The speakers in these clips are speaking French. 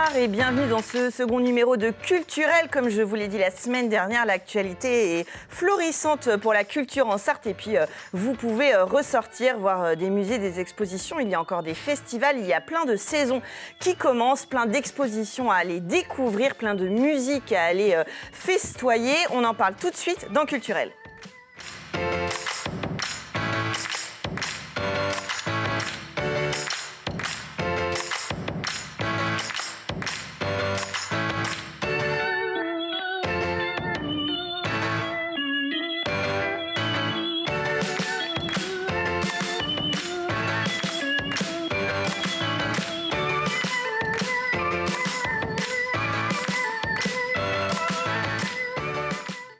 Bonsoir et bienvenue dans ce second numéro de Culturel. Comme je vous l'ai dit la semaine dernière, l'actualité est florissante pour la culture en Sarthe. Et puis, vous pouvez ressortir, voir des musées, des expositions. Il y a encore des festivals, il y a plein de saisons qui commencent, plein d'expositions à aller découvrir, plein de musique à aller festoyer. On en parle tout de suite dans Culturel.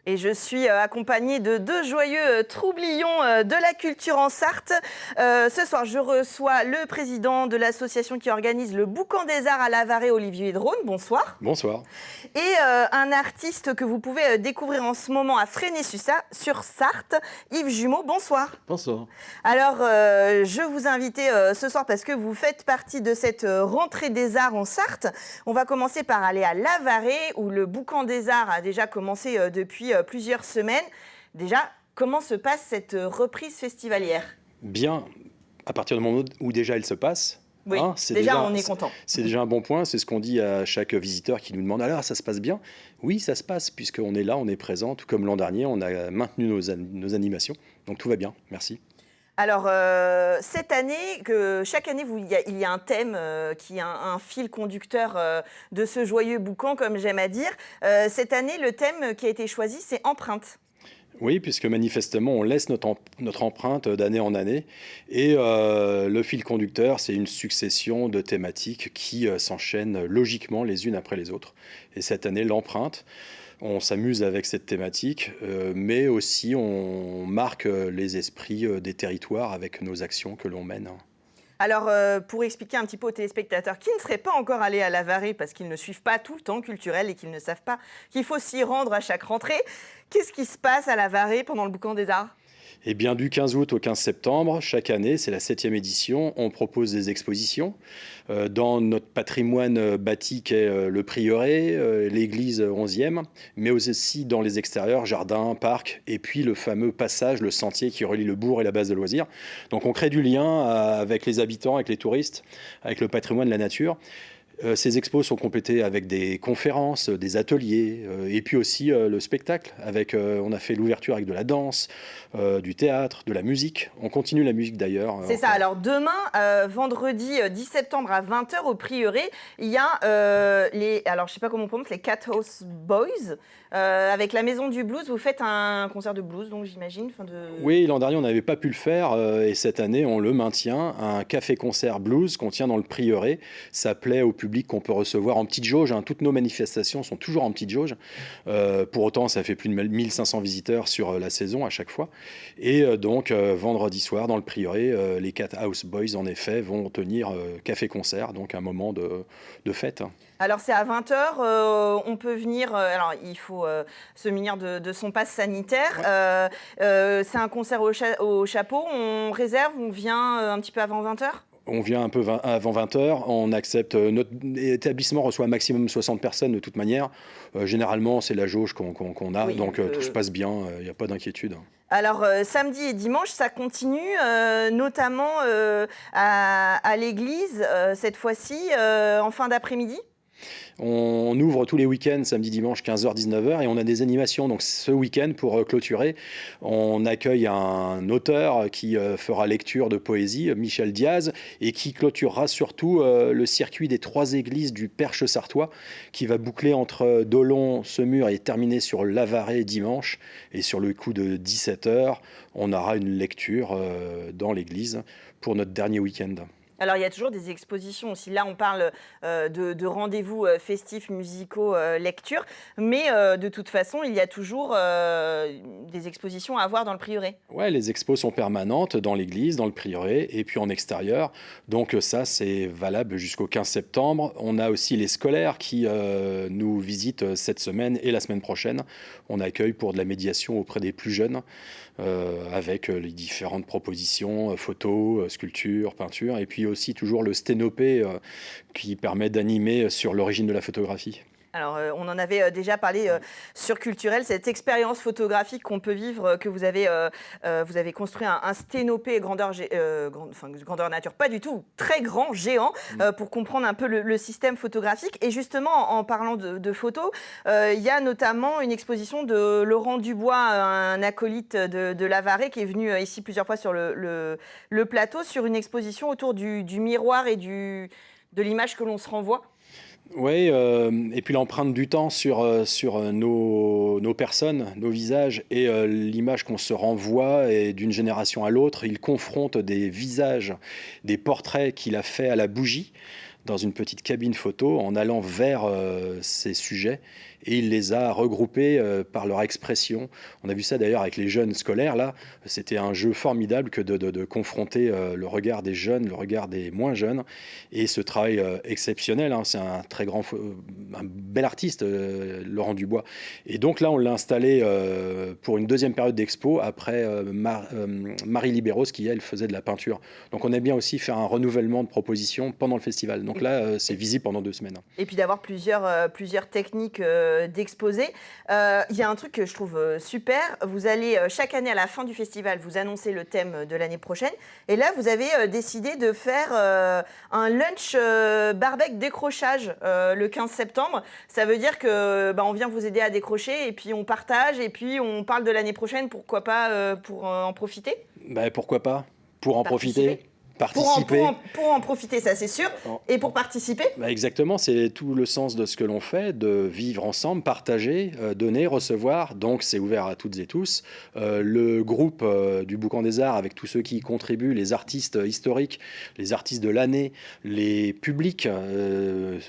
Et je suis accompagnée de deux joyeux troublions de la culture en Sarthe. Ce soir, je reçois le président de l'association qui organise le Boucan des Arts à Lavarée, Olivier Drone. Bonsoir. Bonsoir. Et un artiste que vous pouvez découvrir en ce moment à Fresnay-sur-Sarthe, Yves Jumeau. Bonsoir. Bonsoir. Alors, je vous ai invité ce soir parce que vous faites partie de cette rentrée des arts en Sarthe. On va commencer par aller à Lavarée, où le Boucan des Arts a déjà commencé depuis plusieurs semaines. Déjà, comment se passe cette reprise festivalière ? Bien, à partir du moment où déjà elle se passe. Oui, hein, déjà on est content. C'est déjà un bon point, c'est ce qu'on dit à chaque visiteur qui nous demande « Alors, ça se passe bien ?» Oui, ça se passe, puisqu'on est là, on est présent. Tout comme l'an dernier, on a maintenu nos animations. Donc tout va bien, merci. Alors, cette année, chaque année, il y a un thème qui est un fil conducteur de ce joyeux boucan, comme j'aime à dire. Cette année, le thème qui a été choisi, c'est « Empreinte ». Oui, puisque manifestement, on laisse notre empreinte d'année en année. Et le fil conducteur, c'est une succession de thématiques qui s'enchaînent logiquement les unes après les autres. Et cette année, l'empreinte, on s'amuse avec cette thématique, mais aussi on marque les esprits des territoires avec nos actions que l'on mène. Alors, pour expliquer un petit peu aux téléspectateurs qui ne seraient pas encore allés à Lavarée parce qu'ils ne suivent pas tout le temps Culturel et qu'ils ne savent pas qu'il faut s'y rendre à chaque rentrée, qu'est-ce qui se passe à Lavarée pendant le Boucan des Arts ? Eh bien, du 15 août au 15 septembre, chaque année, c'est la 7e édition, on propose des expositions. Dans notre patrimoine bâti qu'est le prieuré, l'église 11e, mais aussi dans les extérieurs, jardins, parcs, et puis le fameux passage, le sentier qui relie le bourg et la base de loisirs. Donc on crée du lien avec les habitants, avec les touristes, avec le patrimoine, la nature. Ces expos sont complétés avec des conférences, des ateliers, et puis aussi le spectacle. On a fait l'ouverture avec de la danse, du théâtre, de la musique. On continue la musique d'ailleurs. C'est ça. Alors demain, vendredi 10 septembre à 20h au Prieuré, il y a alors je ne sais pas comment on prononce, les Cat House Boys. Avec la Maison du Blues, vous faites un concert de blues, donc j'imagine. Oui, l'an dernier, on n'avait pas pu le faire, et cette année, on le maintient. Un café-concert blues qu'on tient dans le Prieuré. Ça plaît au public qu'on peut recevoir en petite jauge. Toutes nos manifestations sont toujours en petite jauge. Pour autant, ça fait plus de 1500 visiteurs sur la saison à chaque fois. Et donc, vendredi soir, dans le Prieuré, les Cat House Boys, en effet, vont tenir café-concert, donc un moment de fête. Alors c'est à 20h, on peut venir, alors il faut se munir de son passe sanitaire. Ouais. C'est un concert au chapeau, on réserve, on vient un petit peu avant 20h ? On vient un peu avant 20h, on accepte, notre établissement reçoit un maximum 60 personnes de toute manière. Généralement, c'est la jauge qu'on a, oui, donc tout se passe bien, il n'y a pas d'inquiétude. Alors, samedi et dimanche, ça continue, notamment à l'église, cette fois-ci, en fin d'après-midi ? On ouvre tous les week-ends, samedi, dimanche, 15h, 19h, et on a des animations. Donc ce week-end, pour clôturer, on accueille un auteur qui fera lecture de poésie, Michel Diaz, et qui clôturera surtout le circuit des 3 églises du Perche sartois, qui va boucler entre Dolon, Semur et terminer sur Lavarée dimanche. Et sur le coup de 17h, on aura une lecture dans l'église pour notre dernier week-end. Alors, il y a toujours des expositions aussi. Là, on parle de rendez-vous festifs, musicaux, lecture. Mais de toute façon, il y a toujours des expositions à voir dans le prieuré. Oui, les expos sont permanentes dans l'église, dans le prieuré et puis en extérieur. Donc ça, c'est valable jusqu'au 15 septembre. On a aussi les scolaires qui nous visitent cette semaine et la semaine prochaine. On accueille pour de la médiation auprès des plus jeunes. avec les différentes propositions, photos, sculptures, peintures, et puis aussi toujours le sténopé qui permet d'animer sur l'origine de la photographie. Alors, on en avait déjà parlé sur Culturel, cette expérience photographique qu'on peut vivre, que vous avez construit un sténopé grandeur nature, pas du tout, très grand, géant, pour comprendre un peu le système photographique. Et justement, en parlant de photos, il y a notamment une exposition de Laurent Dubois, un acolyte de Lavarré, qui est venu ici plusieurs fois sur le plateau, sur une exposition autour du miroir et de l'image que l'on se renvoie. Oui, et puis l'empreinte du temps sur nos personnes, nos visages, et l'image qu'on se renvoie et d'une génération à l'autre. Il confronte des visages, des portraits qu'il a fait à la bougie dans une petite cabine photo en allant vers ces sujets, et il les a regroupés par leur expression. On a vu ça d'ailleurs avec les jeunes scolaires, là. C'était un jeu formidable que de confronter le regard des jeunes, le regard des moins jeunes, et ce travail exceptionnel, hein. C'est un très grand, un bel artiste, Laurent Dubois. Et donc là, on l'a installé pour une deuxième période d'expo après Marie Libéros, qui elle faisait de la peinture. Donc on aime bien aussi faire un renouvellement de propositions pendant le festival. Donc là, c'est visible pendant 2 semaines. Et puis d'avoir plusieurs techniques d'exposer. Il y a un truc que je trouve super. Vous allez chaque année à la fin du festival vous annoncer le thème de l'année prochaine. Et là, vous avez décidé de faire un lunch barbecue décrochage le 15 septembre. Ça veut dire que on vient vous aider à décrocher et puis on partage et puis on parle de l'année prochaine. Pourquoi pas pour en profiter? Pourquoi pas? Pour en profiter. Participer. Pour en profiter, ça c'est sûr. Et pour participer? Exactement, c'est tout le sens de ce que l'on fait, de vivre ensemble, partager, donner, recevoir. Donc c'est ouvert à toutes et tous. Le groupe du Boucan des Arts, avec tous ceux qui y contribuent, les artistes historiques, les artistes de l'année, les publics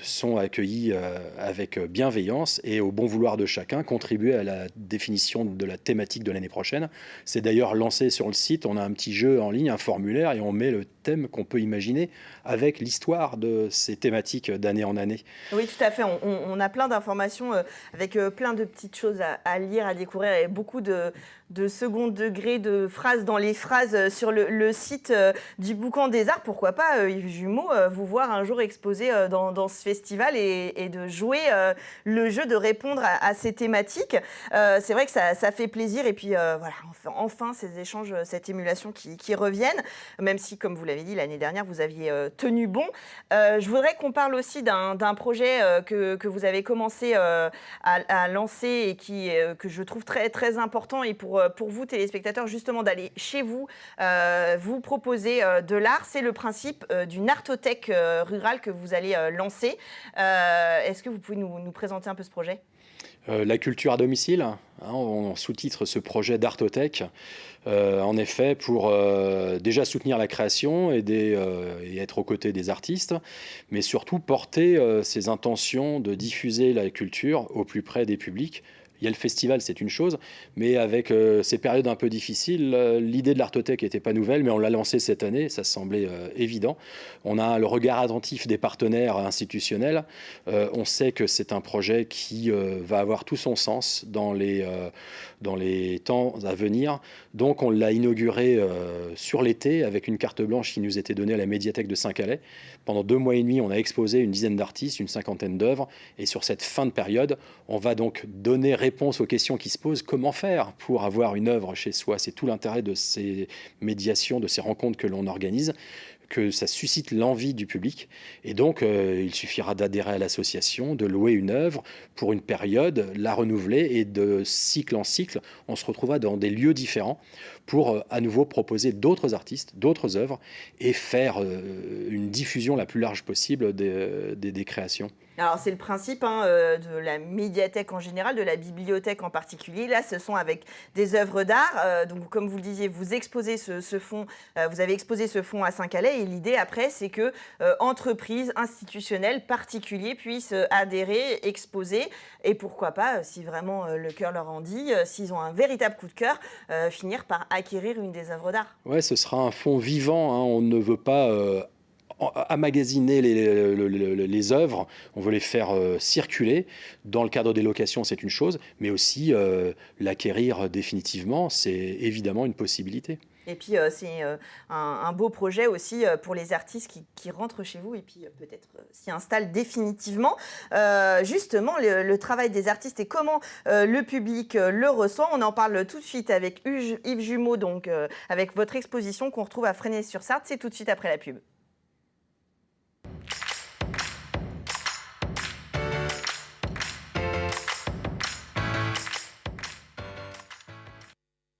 sont accueillis avec bienveillance et au bon vouloir de chacun, contribuer à la définition de la thématique de l'année prochaine. C'est d'ailleurs lancé sur le site, on a un petit jeu en ligne, un formulaire, et on met le thème qu'on peut imaginer avec l'histoire de ces thématiques d'année en année. Oui, tout à fait. On a plein d'informations avec plein de petites choses à lire, à découvrir, et beaucoup de second degré, de phrases dans les phrases sur le site du Boucan des Arts. Pourquoi pas, Yves Jumeau, vous voir un jour exposer dans ce festival et de jouer le jeu, de répondre à ces thématiques. C'est vrai que ça fait plaisir. Et puis voilà, enfin ces échanges, cette émulation qui reviennent, même si, comme vous l'avez dit, l'année dernière, vous aviez tenu bon. Je voudrais qu'on parle aussi d'un projet que vous avez commencé à lancer et que je trouve très, très important, et pour vous, téléspectateurs, justement, d'aller chez vous, vous proposer de l'art. C'est le principe d'une artothèque rurale que vous allez lancer. Est-ce que vous pouvez nous présenter un peu ce projet ? La culture à domicile, hein, on sous-titre ce projet d'artothèque, en effet, pour déjà soutenir la création, aider et être aux côtés des artistes, mais surtout porter ces intentions de diffuser la culture au plus près des publics. Il y a le festival, c'est une chose, mais avec ces périodes un peu difficiles, l'idée de l'artothèque n'était pas nouvelle, mais on l'a lancée cette année, ça semblait évident. On a le regard attentif des partenaires institutionnels. On sait que c'est un projet qui va avoir tout son sens dans les temps à venir. Donc on l'a inauguré sur l'été avec une carte blanche qui nous était donnée à la médiathèque de Saint-Calais. Pendant 2 mois et demi, on a exposé une dizaine d'artistes, une cinquantaine d'œuvres. Et sur cette fin de période, on va donc donner réponse aux questions qui se posent. Comment faire pour avoir une œuvre chez soi? C'est tout l'intérêt de ces médiations, de ces rencontres que l'on organise, que ça suscite l'envie du public. Et donc, il suffira d'adhérer à l'association, de louer une œuvre pour une période, la renouveler, et de cycle en cycle, on se retrouvera dans des lieux différents pour à nouveau proposer d'autres artistes, d'autres œuvres, et faire une diffusion la plus large possible des créations. Alors, c'est le principe de la médiathèque en général, de la bibliothèque en particulier. Là, ce sont avec des œuvres d'art. Donc, comme vous le disiez, vous exposez ce fonds, vous avez exposé ce fonds à Saint-Calais. Et l'idée, après, c'est que entreprises, institutionnels, particuliers puissent adhérer, exposer. Et pourquoi pas, si vraiment le cœur leur en dit, s'ils ont un véritable coup de cœur, finir par acquérir une des œuvres d'art. Ouais, ce sera un fonds vivant, hein. On ne veut pas emmagasiner les œuvres, on veut les faire circuler. Dans le cadre des locations, c'est une chose, mais aussi l'acquérir définitivement, c'est évidemment une possibilité. Et puis, c'est un beau projet aussi pour les artistes qui rentrent chez vous et puis peut-être s'y installent définitivement. Justement, le travail des artistes et comment le public le ressent, on en parle tout de suite avec Yves Jumeau, donc avec votre exposition qu'on retrouve à Fresnay-sur-Sarthe. C'est tout de suite après la pub.